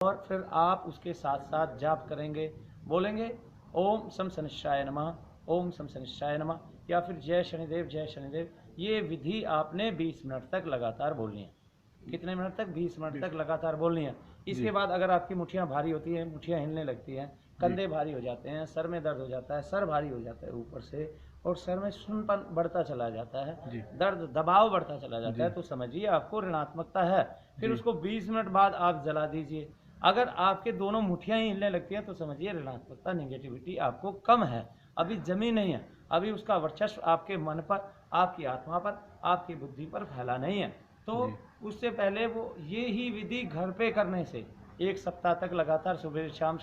और फिर आप उसके साथ साथ जाप करेंगे, बोलेंगे ओम सम शनिश्चाय नमः, ओम सम शनिश्चाय नमः, या फिर जय शनिदेव जय शनिदेव। ये विधि आपने 20 मिनट तक लगातार बोलनी है। कितने मिनट तक? 20 मिनट तक लगातार बोलनी है। इसके बाद अगर आपकी मुठ्ठियाँ भारी होती हैं, मुठ्ठियाँ हिलने लगती हैं, कंधे भारी हो जाते हैं, सर में दर्द हो जाता है, सर भारी हो जाता है ऊपर से, और सर में सुन्नपन बढ़ता चला जाता है, दर्द दबाव बढ़ता चला जाता है, तो समझिए आपको ऋणात्मकता है। फिर उसको 20 मिनट बाद आप जला दीजिए। अगर आपके दोनों मुठ्ठियाँ ही हिलने लगती हैं तो समझिए ऋणात्मकता, नेगेटिविटी आपको कम है, अभी जमी नहीं है, अभी उसका वर्चस्व आपके मन पर, आपकी आत्मा पर, आपकी बुद्धि पर फैला नहीं है। तो उससे पहले वो ये ही विधि घर पे करने से 1 सप्ताह तक लगातार सुबह शाम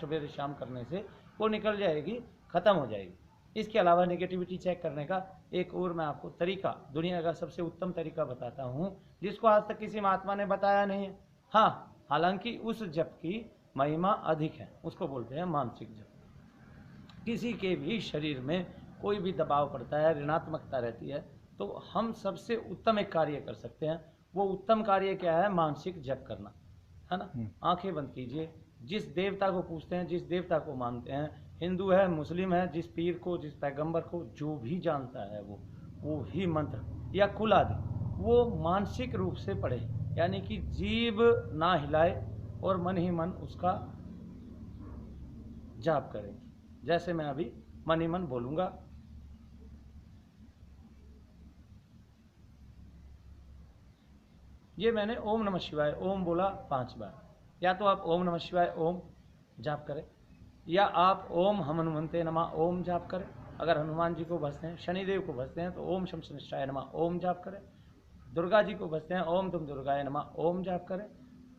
करने से वो निकल जाएगी, ख़त्म हो जाएगी। इसके अलावा नेगेटिविटी चेक करने का एक और मैं आपको तरीका, दुनिया का सबसे उत्तम तरीका बताता हूँ, जिसको आज तक किसी महात्मा ने बताया नहीं है। हाँ, हालांकि उस जप की महिमा अधिक है, उसको बोलते हैं मानसिक जप। किसी के भी शरीर में कोई भी दबाव पड़ता है, ऋणात्मकता रहती है, तो हम सबसे उत्तम एक कार्य कर सकते हैं। वो उत्तम कार्य क्या है? मानसिक जप करना, है ना। आंखें बंद कीजिए, जिस देवता को पूछते हैं, जिस देवता को मानते हैं, हिंदू है, मुस्लिम है, जिस पीर को, जिस पैगंबर को जो भी जानता है वो ही मंत्र या कुल आदि वो मानसिक रूप से पढ़े, यानी कि जीभ ना हिलाए और मन ही मन उसका जाप करें। जैसे मैं अभी मन ही मन बोलूंगा, ये मैंने ओम नमः शिवाय ओम बोला 5 बार। या तो आप ओम नमः शिवाय ओम जाप करें, या आप ओम हम हनुमंते नमः ओम जाप करें। अगर हनुमान जी को भजते हैं, शनिदेव को भजते हैं तो ओम शम शनिश्चाय नमः ओम जाप करें। दुर्गा जी को भजते हैं, ओम तुम दुर्गाय नमः ओम जाप करें।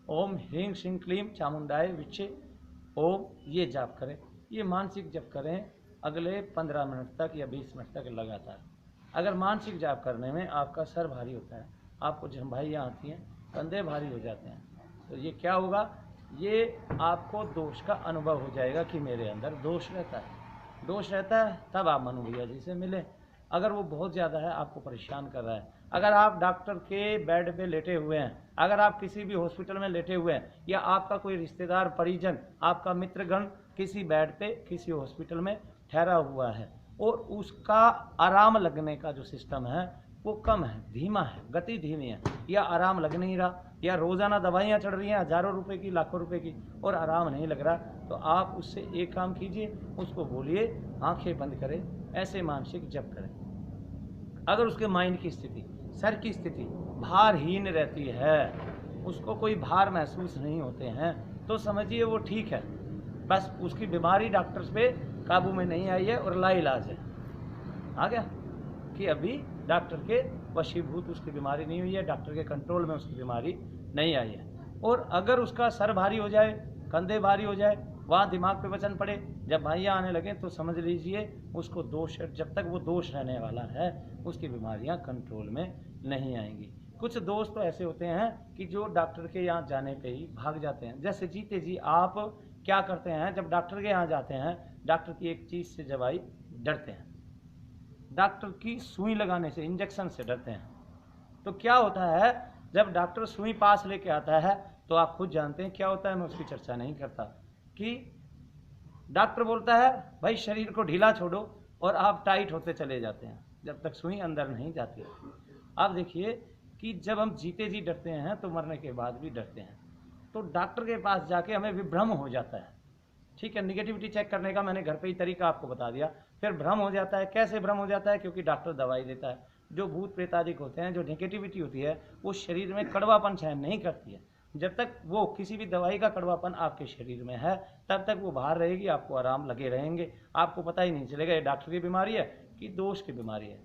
ओम ह्रीं श्रीं क्लीं चामुंडाय विच्चे ओम, ये जाप करें। ये मानसिक जप करें अगले 15 मिनट तक या 20 मिनट तक लगातार। अगर मानसिक जाप करने में आपका सर भारी होता है, आपको झंझाइयाँ आती हैं, कंधे भारी हो जाते हैं, तो ये क्या होगा? ये आपको दोष का अनुभव हो जाएगा कि मेरे अंदर दोष रहता है। दोष रहता है तब आप मनु भैया जी से मिलें। अगर वो बहुत ज़्यादा है, आपको परेशान कर रहा है, अगर आप डॉक्टर के बेड पे लेटे हुए हैं, अगर आप किसी भी हॉस्पिटल में लेटे हुए हैं, या आपका कोई रिश्तेदार, परिजन, आपका मित्रगण किसी बेड पे किसी हॉस्पिटल में ठहरा हुआ है और उसका आराम लगने का जो सिस्टम है वो कम है, धीमा है, गति धीमी है, या आराम लग नहीं रहा, या रोज़ाना दवाइयाँ चढ़ रही हैं हज़ारों रुपए की, लाखों रुपए की, और आराम नहीं लग रहा, तो आप उससे एक काम कीजिए, उसको बोलिए आंखें बंद करें, ऐसे मानसिक जप करें। अगर उसके माइंड की स्थिति, सर की स्थिति भारहीन रहती है, उसको कोई भार महसूस नहीं होते हैं, तो समझिए वो ठीक है, बस उसकी बीमारी डॉक्टर्स पे काबू में नहीं आई है और लाइलाज है। आ गया कि अभी डॉक्टर के वशीभूत उसकी बीमारी नहीं हुई है, डॉक्टर के कंट्रोल में उसकी बीमारी नहीं आई है। और अगर उसका सर भारी हो जाए, कंधे भारी हो जाए, वहाँ दिमाग पे वचन पड़े, जब भाइयाँ आने लगे, तो समझ लीजिए उसको दोष, जब तक वो दोष रहने वाला है उसकी बीमारियाँ कंट्रोल में नहीं आएंगी। कुछ दोस्त तो ऐसे होते हैं कि जो डॉक्टर के यहाँ जाने पे ही भाग जाते हैं। जैसे जीते जी आप क्या करते हैं, जब डॉक्टर के यहाँ जाते हैं, डॉक्टर की एक चीज़ से दवाई डरते हैं, डॉक्टर की सुई लगाने से, इंजेक्शन से डरते हैं। तो क्या होता है, जब डॉक्टर सुई पास लेके आता है तो आप खुद जानते हैं क्या होता है, मैं उसकी चर्चा नहीं करता, कि डॉक्टर बोलता है भाई शरीर को ढीला छोड़ो, और आप टाइट होते चले जाते हैं जब तक सुई अंदर नहीं जाती है। आप देखिए कि जब हम जीते जी डरते हैं तो मरने के बाद भी डरते हैं। तो डॉक्टर के पास जाके हमें विभ्रम हो जाता है। ठीक है, निगेटिविटी चेक करने का मैंने घर पे ही तरीका आपको बता दिया। फिर भ्रम हो जाता है। कैसे भ्रम हो जाता है? क्योंकि डॉक्टर दवाई देता है। जो भूत प्रेतादिक होते हैं, जो नेगेटिविटी होती है, वो शरीर में कड़वापन सहन नहीं करती है। जब तक वो किसी भी दवाई का कड़वापन आपके शरीर में है, तब तक वो बाहर रहेगी, आपको आराम लगे रहेंगे, आपको पता ही नहीं चलेगा ये डॉक्टर की बीमारी है कि दोष की बीमारी है।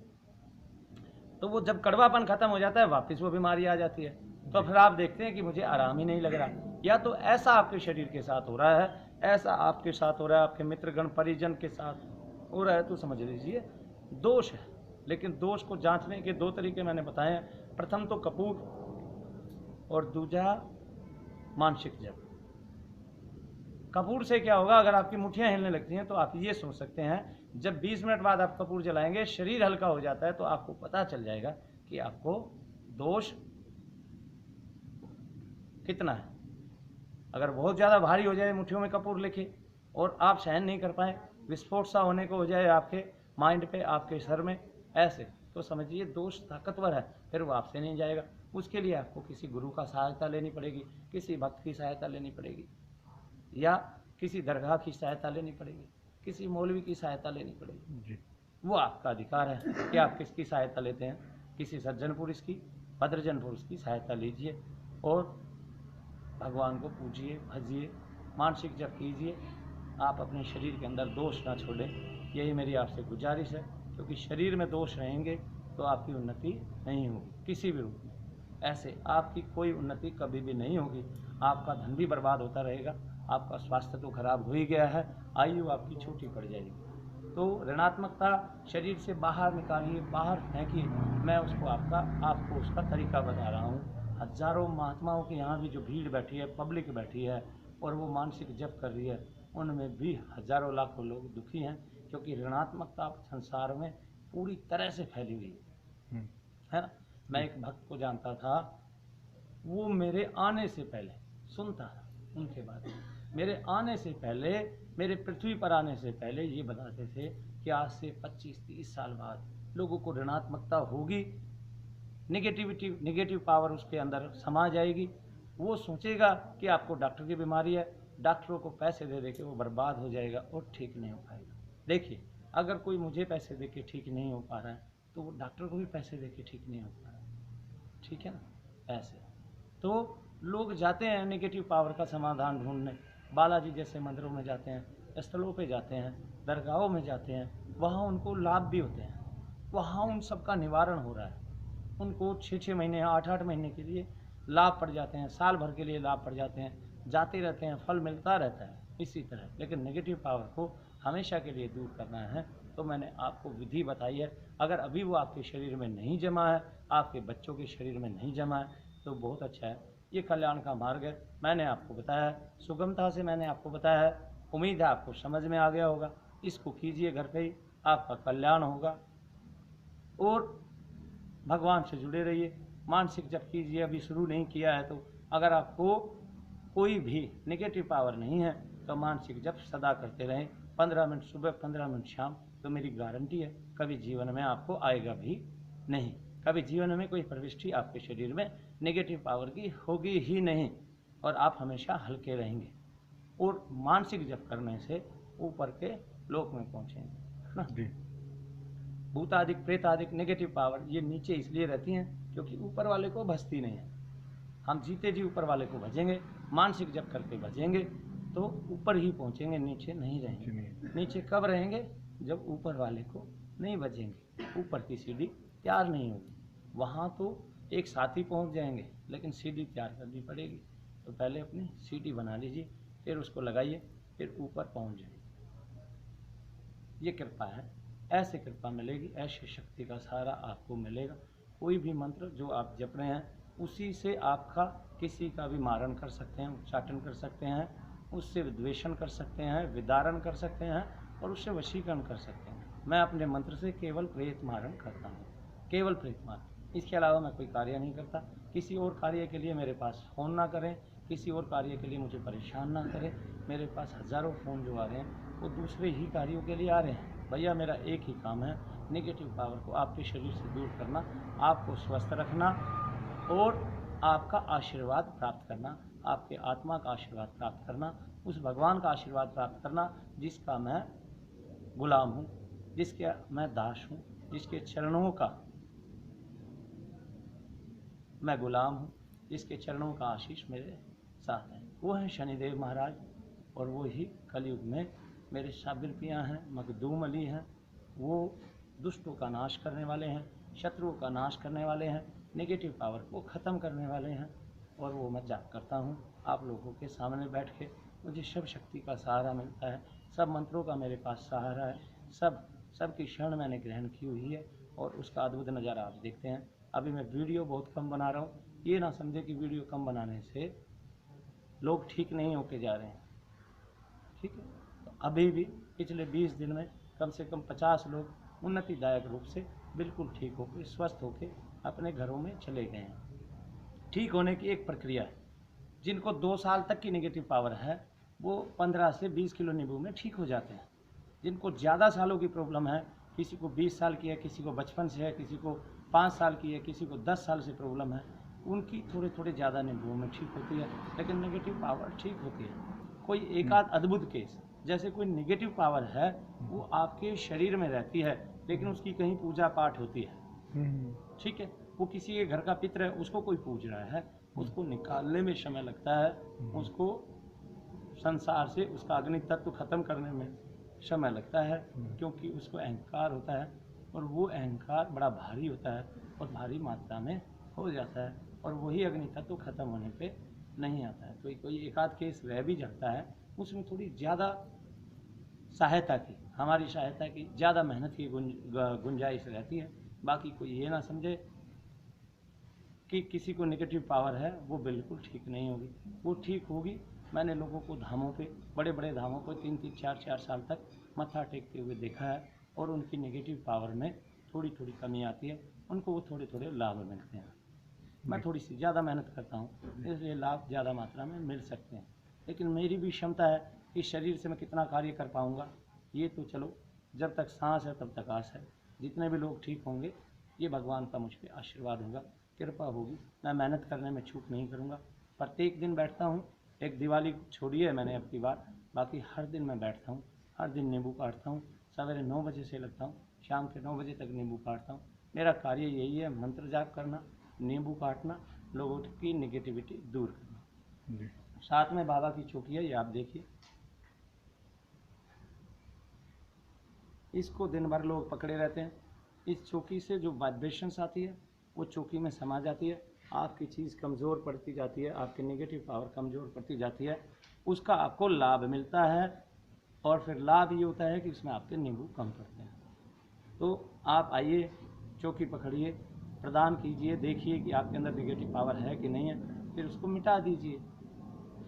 तो वो जब कड़वापन खत्म हो जाता है, वापस वो बीमारी आ जाती है। तो फिर आप देखते हैं कि मुझे आराम ही नहीं लग रहा। या तो ऐसा आपके शरीर के साथ हो रहा है, ऐसा आपके साथ हो रहा है, आपके मित्रगण परिजन के साथ हो रहा है, तो समझ लीजिए दोष है। लेकिन दोष को जांचने के 2 तरीके मैंने बताए हैं। प्रथम तो कपूर, और दूसरा मानसिक जप। कपूर से क्या होगा, अगर आपकी मुठ्ठियाँ हिलने लगती हैं तो आप ये सोच सकते हैं, जब 20 मिनट बाद आप कपूर जलाएंगे, शरीर हल्का हो जाता है, तो आपको पता चल जाएगा कि आपको दोष कितना है। अगर बहुत ज़्यादा भारी हो जाए, मुट्ठियों में कपूर लेके, और आप सहन नहीं कर पाए, विस्फोट सा होने को हो जाए आपके माइंड पे, आपके सर में, ऐसे, तो समझिए दोष ताकतवर है, फिर वो आपसे नहीं जाएगा। उसके लिए आपको किसी गुरु का सहायता लेनी पड़ेगी, किसी भक्त की सहायता लेनी पड़ेगी, या किसी दरगाह की सहायता लेनी पड़ेगी, किसी मौलवी की सहायता लेनी पड़ेगी जी। वो आपका अधिकार है कि आप किसकी सहायता लेते हैं। किसी सज्जन पुरुष की, भद्रजन पुरुष की सहायता लीजिए और भगवान को पूजिए, भजिए, मानसिक जप कीजिए। आप अपने शरीर के अंदर दोष ना छोड़ें, यही मेरी आपसे गुजारिश है, क्योंकि शरीर में दोष रहेंगे तो आपकी उन्नति नहीं होगी किसी भी रूप में। ऐसे आपकी कोई उन्नति कभी भी नहीं होगी, आपका धन भी बर्बाद होता रहेगा, आपका स्वास्थ्य तो खराब हो ही गया है, आयु आपकी छोटी पड़ जाएगी। तो ऋणात्मकता शरीर से बाहर निकालिए, बाहर फेंकिए। मैं उसको आपको उसका तरीका बता रहा हूँ। हजारों महात्माओं के यहाँ भी जो भीड़ बैठी है, पब्लिक बैठी है और वो मानसिक जप कर रही है, उनमें भी हजारों लाखों लोग दुखी हैं, क्योंकि ऋणात्मकता संसार में पूरी तरह से फैली हुई है ना। मैं एक भक्त को जानता था, वो मेरे आने से पहले सुनता था उनके बारे में, मेरे आने से पहले, मेरे पृथ्वी पर आने से पहले ये बताते थे कि आज से 25-30 साल बाद लोगों को ऋणात्मकता होगी, नेगेटिव पावर उसके अंदर समा जाएगी। वो सोचेगा कि आपको डॉक्टर की बीमारी है, डॉक्टरों को पैसे दे दे के वो बर्बाद हो जाएगा और ठीक नहीं हो पाएगा। देखिए, अगर कोई मुझे पैसे दे के ठीक नहीं हो पा रहा है तो वो डॉक्टर को भी पैसे दे के ठीक नहीं हो पा रहा है, ठीक है ना। ऐसे तो लोग जाते हैं नेगेटिव पावर का समाधान ढूंढने, बालाजी जैसे मंदिरों में जाते हैं, स्थलों पे जाते हैं, दरगाहों में जाते हैं, वहाँ उनको लाभ भी होते हैं, वहाँ उन सब का निवारण हो रहा है। उनको 6-6 महीने 8-8 महीने के लिए लाभ पड़ जाते हैं, साल भर के लिए लाभ पड़ जाते हैं, जाते रहते हैं, फल मिलता रहता है इसी तरह। लेकिन नेगेटिव पावर को हमेशा के लिए दूर करना है तो मैंने आपको विधि बताई है। अगर अभी वो आपके शरीर में नहीं जमा है, आपके बच्चों के शरीर में नहीं जमा है, तो बहुत अच्छा है। ये कल्याण का मार्ग है, मैंने आपको बताया है, सुगमता से मैंने आपको बताया है। उम्मीद है आपको समझ में आ गया होगा। इसको कीजिए घर पे ही, आपका कल्याण होगा। और भगवान से जुड़े रहिए, मानसिक जप कीजिए। अभी शुरू नहीं किया है तो अगर आपको कोई भी नेगेटिव पावर नहीं है तो मानसिक जप सदा करते रहें, 15 मिनट सुबह, 15 मिनट शाम। तो मेरी गारंटी है कभी जीवन में आपको आएगा भी नहीं, कभी जीवन में कोई प्रविष्टि आपके शरीर में नेगेटिव पावर की होगी ही नहीं, और आप हमेशा हल्के रहेंगे और मानसिक जप करने से ऊपर के लोक में पहुँचेंगे ना। भूतादिक, प्रेतादिक नेगेटिव पावर ये नीचे इसलिए रहती हैं क्योंकि ऊपर वाले को भजती नहीं है। हम जीते जी ऊपर वाले को भजेंगे, मानसिक जप करके भजेंगे तो ऊपर ही पहुँचेंगे, नीचे नहीं रहेंगे। नीचे कब रहेंगे? जब ऊपर वाले को नहीं भजेंगे, ऊपर की सीढ़ी तैयार नहीं होगी। वहाँ तो एक साथ ही पहुँच जाएंगे, लेकिन सीढ़ी तैयार करनी पड़ेगी। तो पहले अपनी सीढ़ी बना लीजिए, फिर उसको लगाइए, फिर ऊपर पहुँच जाइए। ये कृपा है, ऐसे कृपा मिलेगी, ऐसी शक्ति का सहारा आपको मिलेगा। कोई भी मंत्र जो आप जप रहे हैं उसी से आपका किसी का भी मारण कर सकते हैं, उच्चाटन कर सकते हैं, उससे विद्वेषण कर सकते हैं, विदारण कर सकते हैं और उससे वशीकरण कर सकते हैं। मैं अपने मंत्र से केवल प्रेत मारण करता हूँ, केवल प्रेत मारण। इसके अलावा मैं कोई कार्य नहीं करता। किसी और कार्य के लिए मेरे पास फ़ोन ना करें, किसी और कार्य के लिए मुझे परेशान ना करें। मेरे पास हज़ारों फ़ोन जो आ रहे हैं वो दूसरे ही कार्यों के लिए आ रहे हैं। भैया मेरा एक ही काम है, नेगेटिव पावर को आपके शरीर से दूर करना, आपको स्वस्थ रखना और आपका आशीर्वाद प्राप्त करना, आपके आत्मा का आशीर्वाद प्राप्त करना, उस भगवान का आशीर्वाद प्राप्त करना जिसका मैं गुलाम हूँ, जिसके मैं दास हूँ, जिसके चरणों का मैं गुलाम हूँ, जिसके चरणों का आशीष मेरे साथ है। वो हैं शनिदेव महाराज, और वो ही कलयुग में मेरे साबिर पिया हैं, मखदूम अली हैं। वो दुष्टों का नाश करने वाले हैं, शत्रुओं का नाश करने वाले हैं, नेगेटिव पावर को ख़त्म करने वाले हैं। और वो मैं जाप करता हूँ आप लोगों के सामने बैठ के। मुझे सब शक्ति का सहारा मिलता है, सब मंत्रों का मेरे पास सहारा है, सब की शरण मैंने ग्रहण की हुई है और उसका अद्भुत नज़ारा आप देखते हैं। अभी मैं वीडियो बहुत कम बना रहा हूँ, ये ना समझे कि वीडियो कम बनाने से लोग ठीक नहीं होके जा रहे हैं, ठीक है। तो अभी भी पिछले 20 दिन में कम से कम 50 लोग उन्नतिदायक रूप से बिल्कुल ठीक होकर, स्वस्थ होकर अपने घरों में चले गए हैं। ठीक होने की एक प्रक्रिया है, जिनको 2 साल तक की नेगेटिव पावर है वो 15 से 20 किलो नींबू में ठीक हो जाते हैं। जिनको ज़्यादा सालों की प्रॉब्लम है, किसी को 20 साल की है, किसी को बचपन से है, किसी को 5 साल की है, किसी को 10 साल से प्रॉब्लम है, उनकी थोड़े थोड़े ज़्यादा नींबू में ठीक होती है, लेकिन नेगेटिव पावर ठीक होती है। कोई एक आध अद्भुत केस, जैसे कोई नेगेटिव पावर है वो आपके शरीर में रहती है लेकिन उसकी कहीं पूजा पाठ होती है, ठीक है, वो किसी के घर का पितर है, उसको कोई पूज रहा है, उसको निकालने में समय लगता है, उसको संसार से उसका अग्नि तत्व खत्म करने में समय लगता है, क्योंकि उसको अहंकार होता है और वो अहंकार बड़ा भारी होता है और भारी मात्रा में हो जाता है और वही अग्नि तत्व खत्म होने पे नहीं आता है। तो कोई एक आध केस रह भी जाता है, उसमें थोड़ी ज़्यादा सहायता की, हमारी सहायता की, ज़्यादा मेहनत की गुंजाइश रहती है। बाकी कोई ये ना समझे कि किसी को नेगेटिव पावर है वो बिल्कुल ठीक नहीं होगी, वो ठीक होगी। मैंने लोगों को धामों पे, बड़े बड़े धामों पर 3-3, 4-4 साल तक मत्था टेकते हुए देखा है और उनकी नेगेटिव पावर में थोड़ी थोड़ी कमी आती है, उनको वो थोड़े थोड़े लाभ मिलते हैं। मैं थोड़ी सी ज़्यादा मेहनत करता हूँ, इसलिए लाभ ज़्यादा मात्रा में मिल सकते हैं, लेकिन मेरी भी क्षमता है कि शरीर से मैं कितना कार्य कर पाऊँगा, ये तो चलो जब तक सांस है तब तक आस है। जितने भी लोग ठीक होंगे ये भगवान का मुझ पर आशीर्वाद होगा, कृपा होगी। मैं मेहनत करने में चूक नहीं करूँगा, प्रत्येक दिन बैठता हूँ। एक दिवाली छोड़ी है मैंने अब की बार, बाकी हर दिन मैं बैठता हूँ, हर दिन नींबू काटता हूँ। सवेरे 9 बजे से लगता हूँ, शाम के 9 बजे तक नींबू काटता हूँ। मेरा कार्य यही है, मंत्र जाप करना, नींबू काटना, लोगों की नेगेटिविटी दूर करना। साथ में बाबा की चौकी है, ये आप देखिए, इसको दिन भर लोग पकड़े रहते हैं। इस चौकी से जो वाइब्रेशंस आती है वो चौकी में समा जाती है, आपकी चीज़ कमज़ोर पड़ती जाती है, आपकी नेगेटिव पावर कमज़ोर पड़ती जाती है, उसका आपको लाभ मिलता है और फिर लाभ ये होता है कि इसमें आपके नींबू कम पड़ते हैं। तो आप आइए, चौकी पकड़िए, प्रदान कीजिए, देखिए कि आपके अंदर नेगेटिव पावर है कि नहीं है, फिर उसको मिटा दीजिए,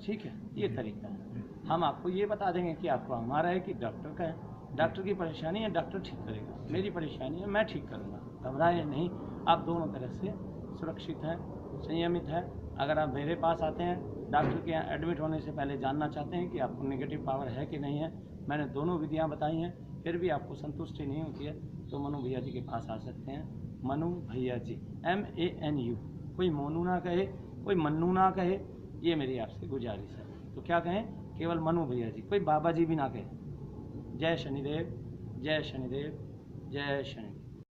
ठीक है। ये तरीका है। हम आपको ये बता देंगे कि आपको हमारा है कि डॉक्टर का है। डॉक्टर की परेशानी है, डॉक्टर ठीक करेगा, मेरी परेशानी है, मैं ठीक करूँगा। घबराए नहीं, आप दोनों तरह से सुरक्षित हैं, संयमित हैं। अगर आप मेरे पास आते हैं, डॉक्टर के यहाँ एडमिट होने से पहले जानना चाहते हैं कि आपको नेगेटिव पावर है कि नहीं है, मैंने दोनों विधियाँ बताई हैं, फिर भी आपको संतुष्टि नहीं होती है, तो मनु भैया जी के पास आ सकते हैं। मनु भैया जी, MANU, कोई मोनू ना कहे, कोई मन्नू ना कहे, ये मेरी आपसे गुजारिश है। तो क्या कहें, केवल मनु भैया जी, कोई बाबा जी भी ना कहे। जय शनिदेव, जय शनिदेव, जय शनिदेव।